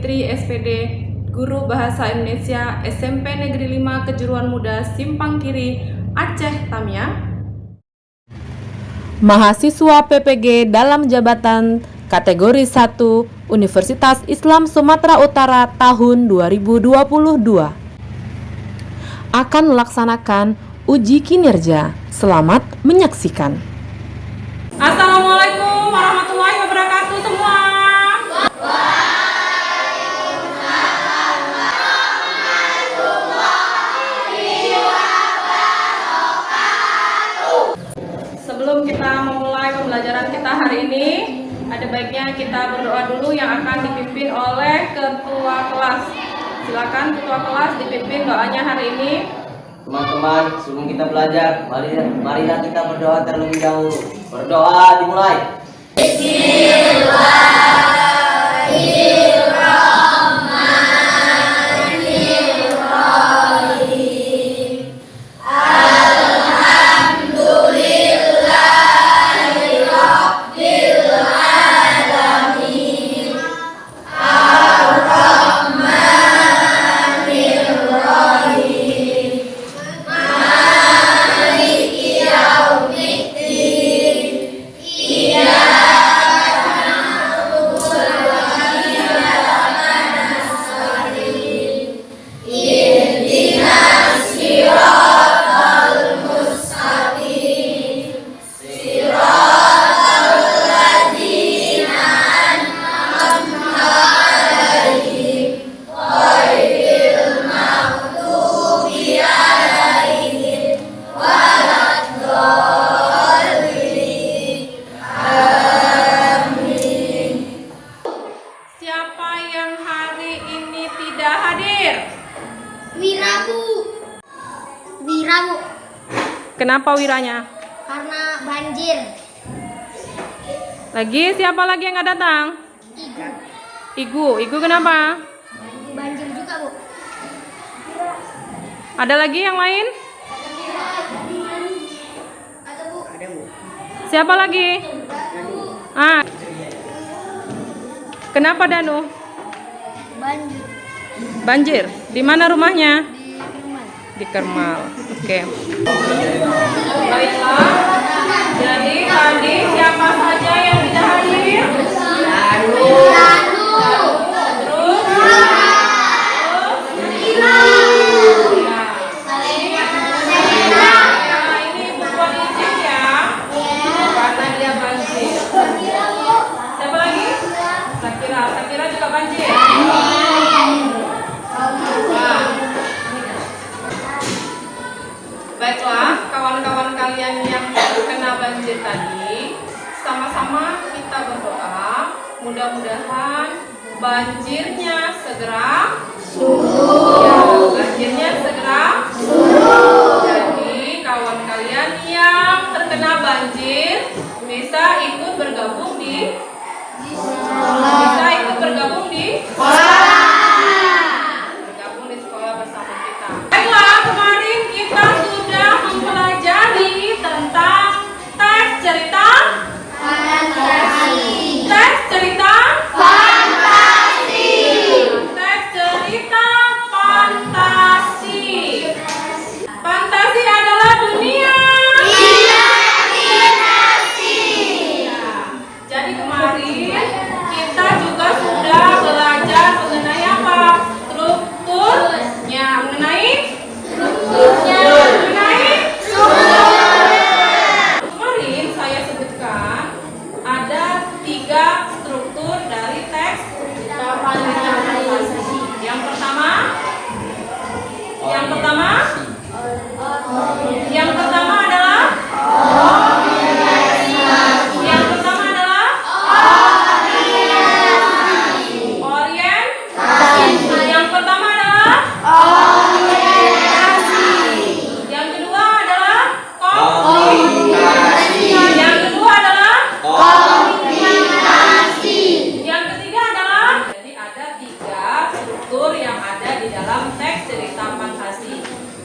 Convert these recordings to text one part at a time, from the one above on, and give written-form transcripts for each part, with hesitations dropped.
Fitri SPD, Guru Bahasa Indonesia SMP Negeri 5 Kejuruan Muda Simpang Kiri, Aceh Tamiang. Mahasiswa PPG dalam jabatan kategori 1 Universitas Islam Sumatera Utara tahun 2022 akan melaksanakan uji kinerja. Selamat menyaksikan. Assalamualaikum warahmatullahi wabarakatuh semua. Sebelum kita memulai pembelajaran kita hari ini, ada baiknya kita berdoa dulu yang akan dipimpin oleh ketua kelas. Silakan ketua kelas dipimpin doanya hari ini. Teman-teman, sebelum kita belajar, marilah kita berdoa terlebih dahulu. Berdoa dimulai. Wira, Bu. Kenapa wiranya? Karena banjir. Lagi siapa lagi yang nggak datang? Igu kenapa? Banjir juga, Bu. Ada lagi yang lain? Ada, Bu. Siapa lagi? Kenapa Danu? Banjir. Banjir. Di mana rumahnya? Di Kerman. Di Kermal. Oke. Baiklah. Jadi tadi siapa saja yang tidak hadir? Ini berbuat izin ya. Karena dia banjir. Siapa lagi? Sakira juga banjir. Baiklah, kawan-kawan kalian yang terkena banjir tadi, sama-sama kita berdoa, mudah-mudahan banjirnya segera surut. Ya, banjirnya segera surut. Jadi, kawan kalian yang terkena banjir bisa ikut bergabung di bergabung di sekolah bersama kita. Baiklah, kemarin kita sudah mempelajari tentang teks cerita fantasi. Fantasi adalah dunia imajinasi. Jadi kemarin kita juga sudah belajar mengenai apa? Strukturnya, mengenai kemarin saya sebutkan ada 3 struktur dari teks fantasi.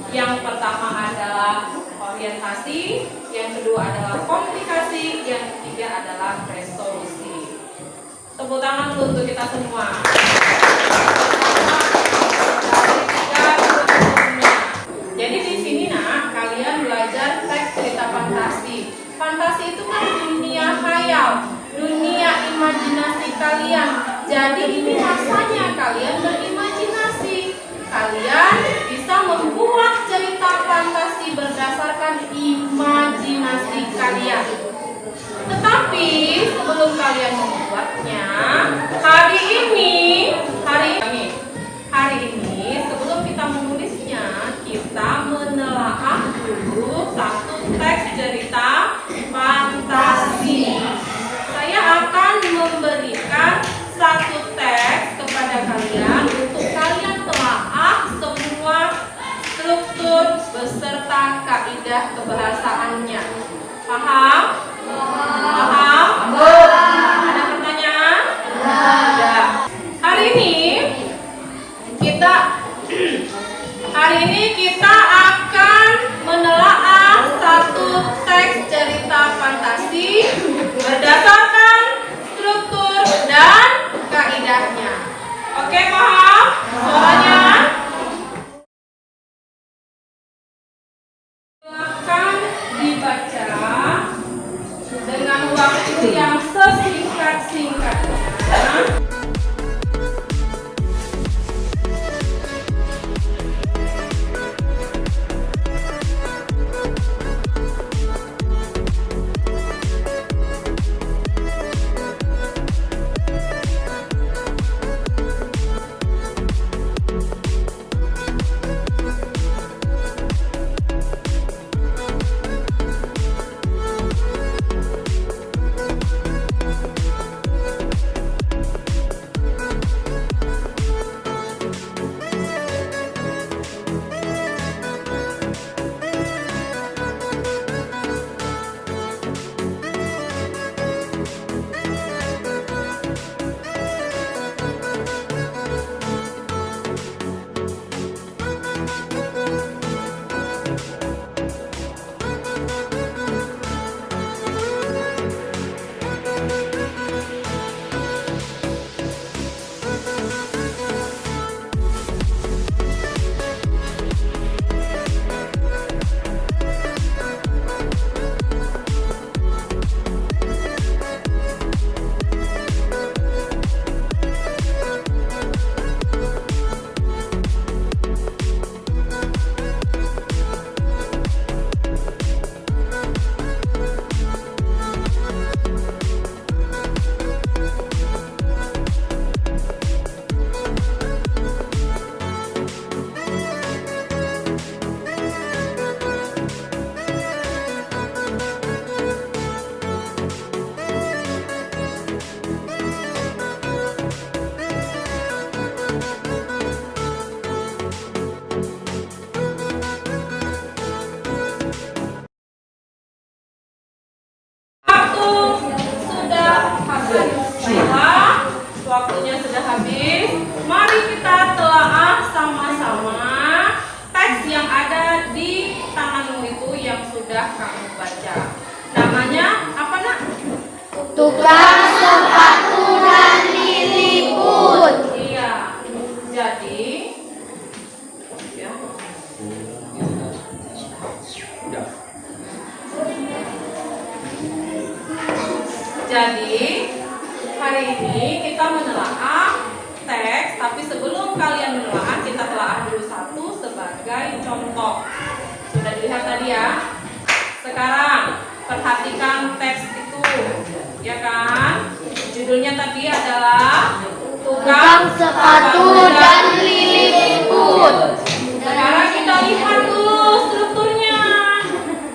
Yang pertama adalah orientasi, yang kedua adalah komunikasi, yang ketiga adalah resolusi. Tepuk tangan dulu untuk kita semua. Jadi di sini nak, kalian belajar teks cerita fantasi. Fantasi itu kan dunia khayal, dunia imajinasi kalian. Jadi ini masanya kalian berimajinasi. Kalian bisa membuat cerita fantasi berdasarkan imajinasi kalian. Tetapi sebelum kalian membuatnya, hari ini sebelum kita menulisnya, kita menelaah dulu satu teks cerita fantasi. Saya akan memberikan satu teks kepada kalian untuk kalian telaah semua struktur beserta kaidah kebahasaannya. Paham? Paham? Ada pertanyaan? Ada. Hari ini kita akan menelaah satu teks cerita fantasi berdasarkan struktur dan kaidahnya. Oke, paham? Suaranya? Silakan dibaca dengan waktu yang sesingkat-singkatnya. Waktunya sudah habis. Mari kita telaah sama-sama teks yang ada di tanganmu itu yang sudah kamu baca. Namanya apa, Nak? Tukang sepatu dan Lilliput. Iya. Jadi ya. Jadi hari ini kita menelaah teks, tapi sebelum kalian menelaah, kita telaah dulu satu sebagai contoh. Sudah dilihat tadi ya. Sekarang perhatikan teks itu, ya kan? Judulnya tadi adalah Tukang Sepatu dan Lilliput. Sekarang kita lihat dulu strukturnya.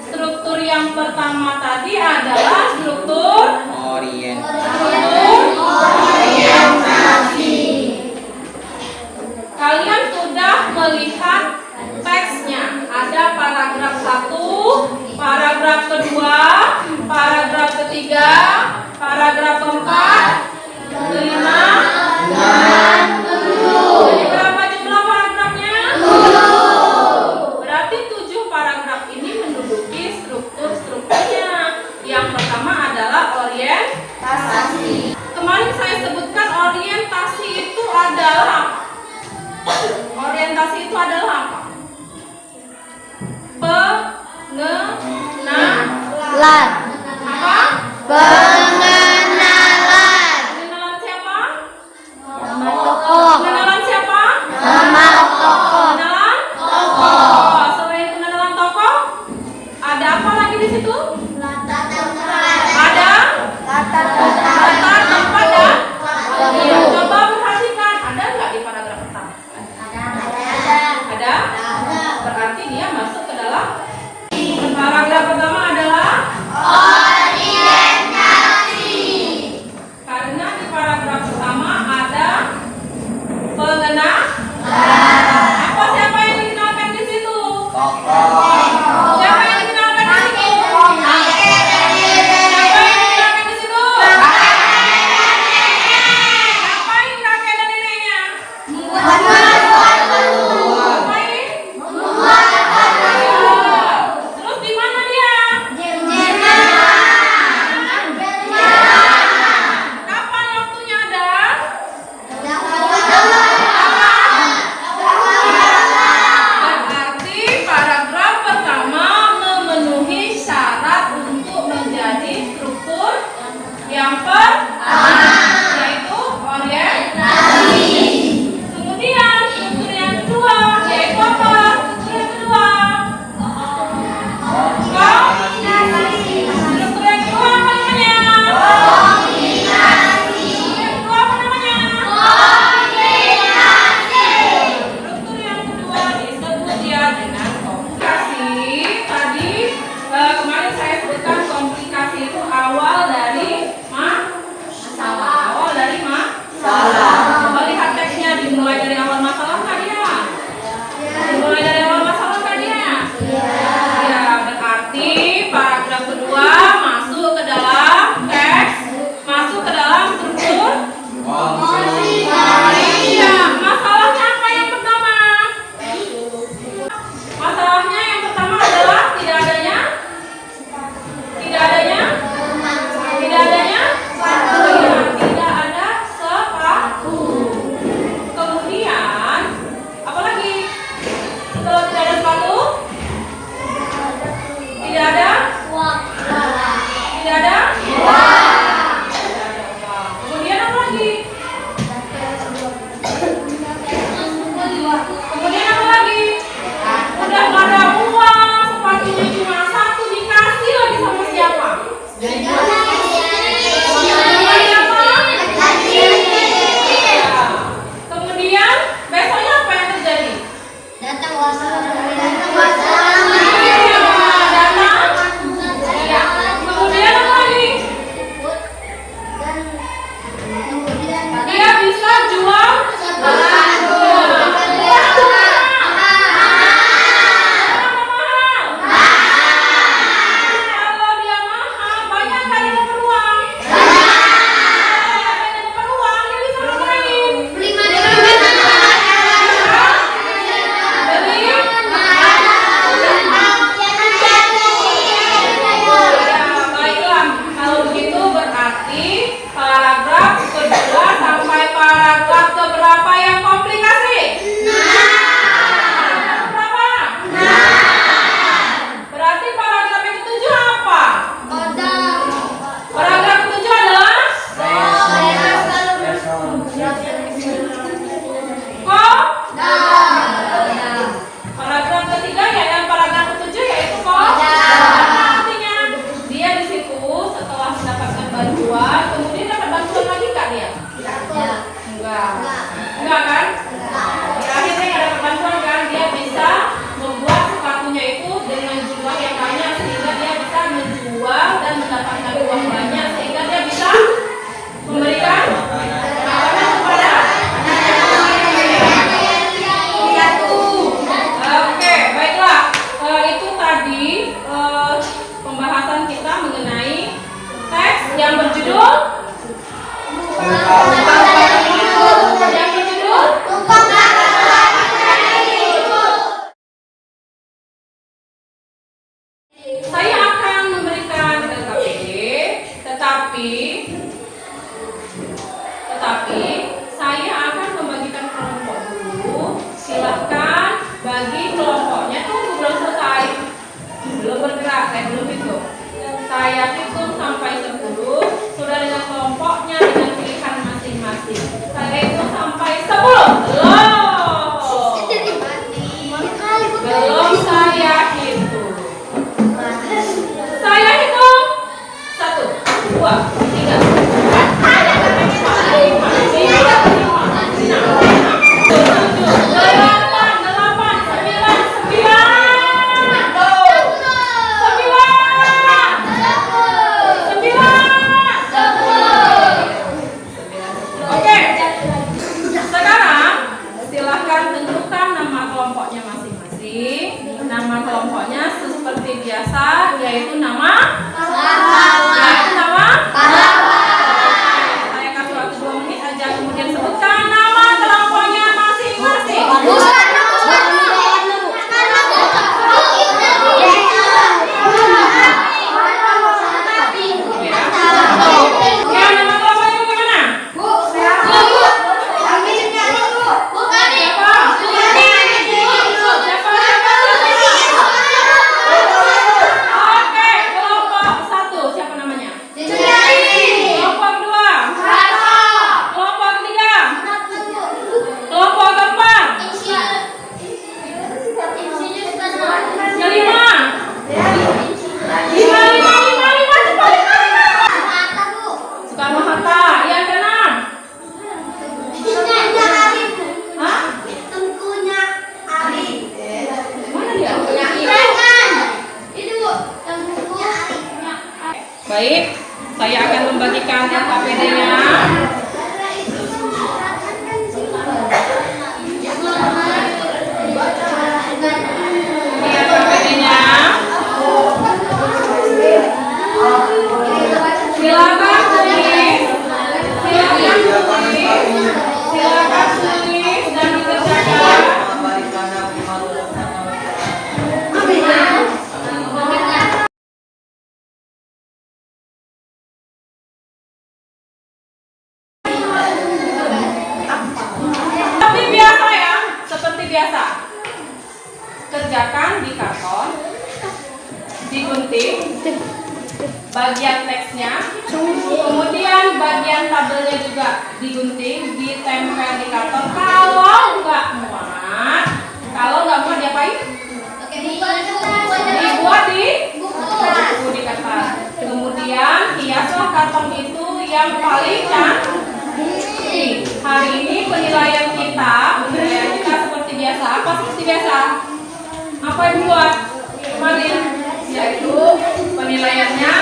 Struktur yang pertama tadi adalah struktur orientasi. Kalian sudah melihat teksnya. Ada paragraf 1, paragraf kedua, paragraf ketiga, paragraf keempat, kelima, dan ketujuh. Jadi berapa Orientasi itu adalah apa? Pengenalan. Apa? Pengenalan. Pengenalan siapa? Nama tokoh. Pengenalan siapa? Nama tokoh. Pengenalan tokoh. Selain pengenalan tokoh, ada apa lagi di situ? Ada latar tempat dan waktu. Coba perhatikan, ada nggak di paragraf pertama? Ada. Berarti dia masuk ke dalam. Paragraf pertama adalah Orientasi. karena di paragraf pertama ada pengenalan. Apa siapa yang dikenalkan di situ? Tokoh. Siapa yang dikenalkan di situ? Siapa yang dikenalkan di situ? Ngapain kakek dan neneknya? Ngapain? seperti biasa, yaitu nama. Yaitu nama. Saya kasih waktu 2 menit aja, kemudian sebutkan nama kelompoknya masing-masing. Ya, nama kelompoknya bagaimana? Oke, kelompok 1 siapa namanya? Kelompok 2, kelompok 3, kelompok keempat, kelima, lima cepat. Soekarno Hatta, yang keenam. Hah? Mana dia? Baik, saya akan membagikan LKPD-nya. Ini LKPD-nya. Silakan tulis. Silakan tulis dan dikerjakan. Seperti biasa ya, seperti biasa. Kerjakan di karton, digunting bagian teksnya, kemudian bagian tabelnya juga digunting, ditempel di karton. Kalau nggak muat diapain? Dibuat di buku di kertas. Kemudian hiaslah karton itu yang paling cantik. Hari ini penilaian kita seperti biasa. Apa seperti biasa? Apa yang buat kemarin? Yaitu penilaiannya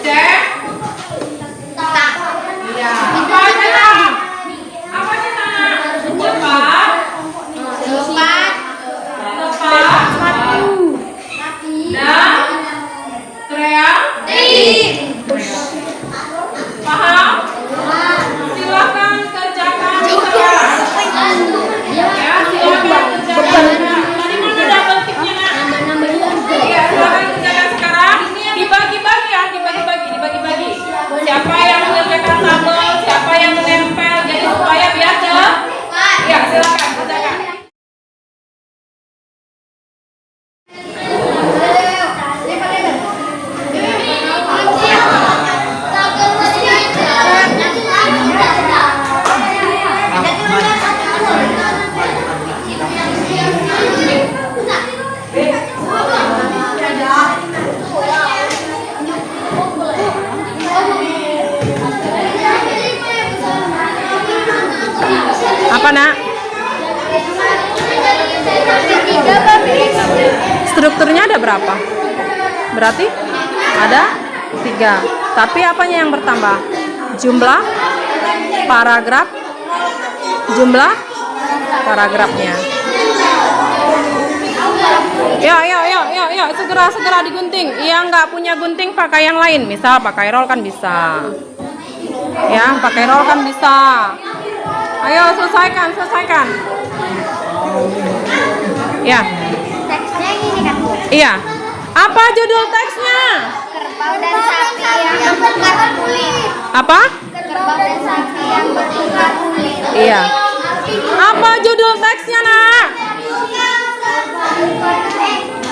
cek. Iya. Apa aja? Apa aja sana? Cepat. Dan kreatif. Paham? Silakan kerjakan sekarang. Ya, silakan kerjakan. Tadi mana double tipnya nak? Iya, silakan kerjakan sekarang. Dibagi-bagi ya, dibagi-bagi. Siapa yang mengerjakan tabel, siapa yang menempel, jadi supaya biar cepat. Ya, silakan kerjakan. Apa nak? Strukturnya ada berapa? Berarti ada 3. Tapi apanya yang bertambah? Jumlah paragraf, jumlah paragrafnya. Ya, segera digunting. Yang nggak punya gunting pakai yang lain. Misal pakai roll kan bisa. Ya, pakai roll kan bisa. Ayo selesaikan. Ya. Teksnya gini kan Bu? Iya. Apa judul teksnya? Kerbau dan sapi yang bertukar kulit. Apa? Kerbau dan sapi yang bertukar kulit. Iya. Apa judul teksnya, Nak?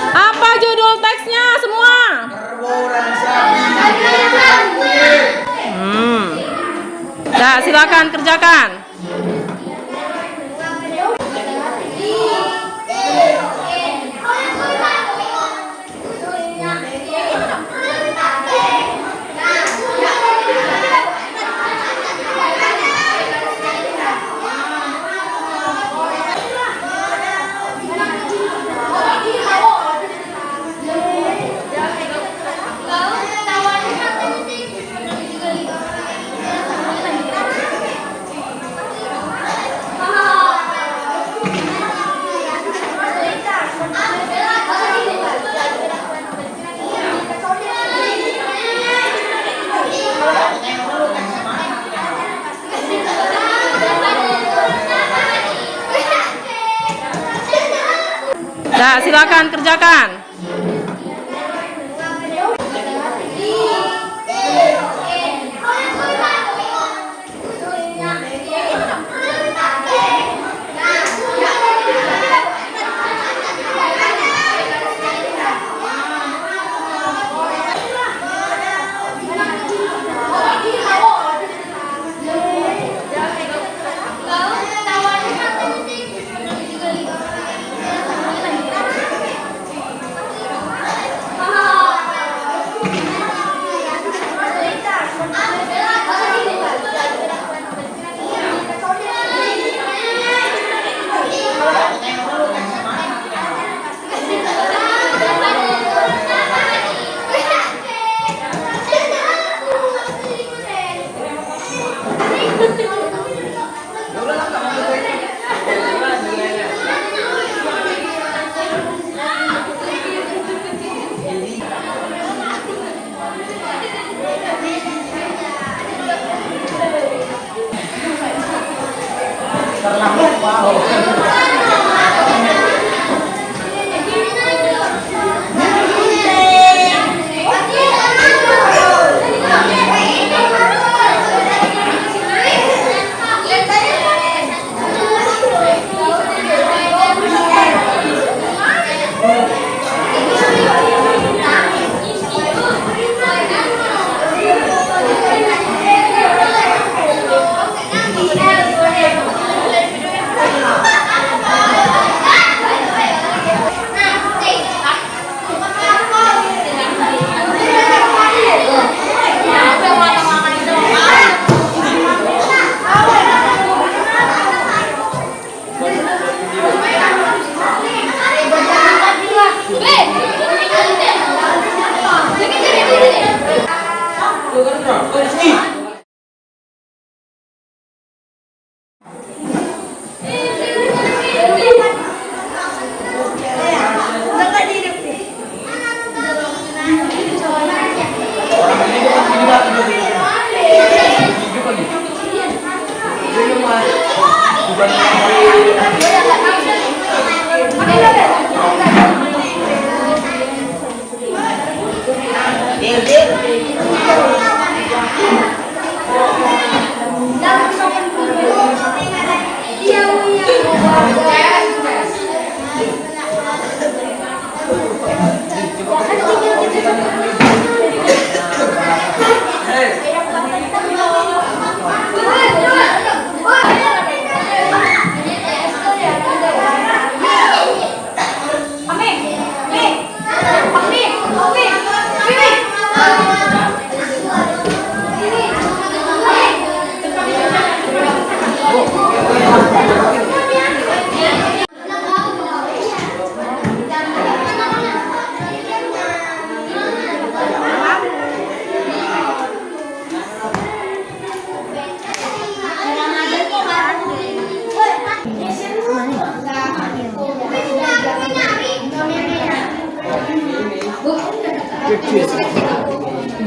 Apa judul teksnya semua? Nah, silakan kerjakan. Nah, silakan kerjakan.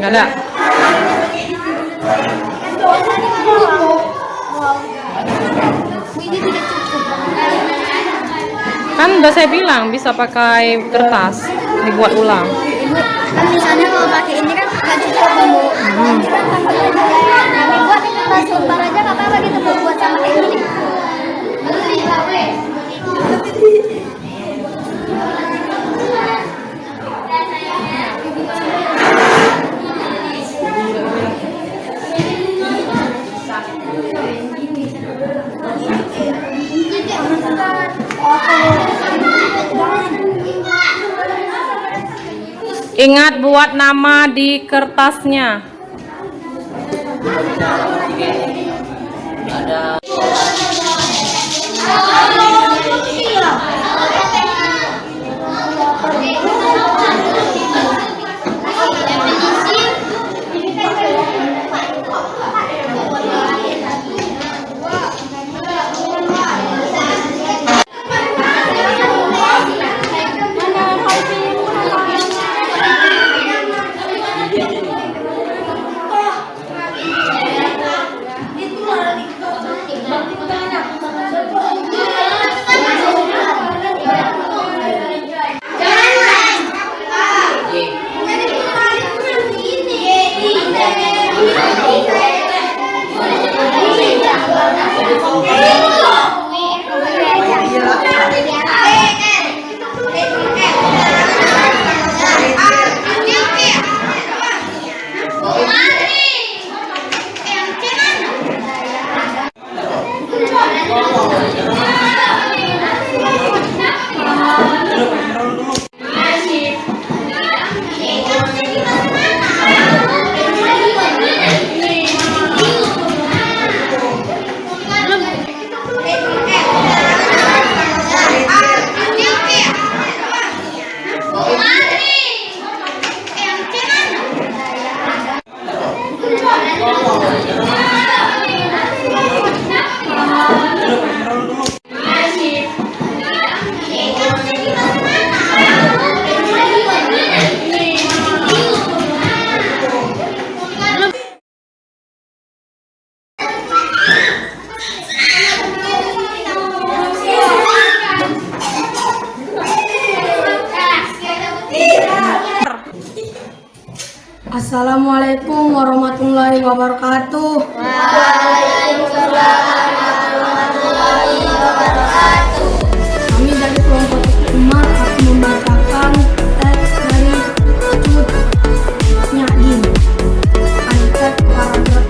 Nggak ada. Kan udah saya bilang bisa pakai kertas dibuat ulang. Kan misalnya kalau pakai ini kan nggak cukup bumbu. Dibuat di kertas lembar aja nggak apa-apa gitu buat sama kayak gini. Ingat buat nama di kertasnya. Ada Assalamualaikum warahmatullahi wabarakatuh. Kami dari kelompok Umar akan membacakan teks dari Cut Nyadim. Teks paragraf.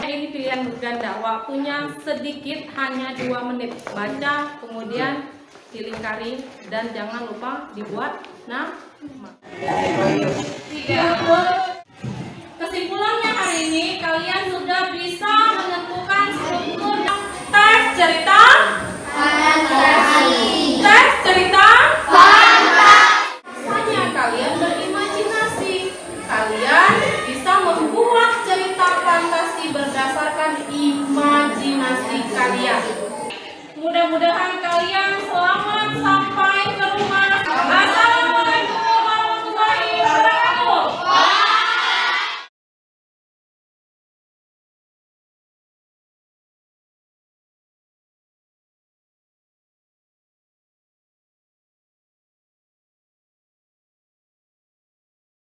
Ini pilihan berganda, waktunya sedikit, hanya 2 menit. Baca, kemudian dilingkari, dan jangan lupa dibuat nama. Kesimpulannya hari ini, kalian sudah bisa menentukan struktur teks cerita. Teks cerita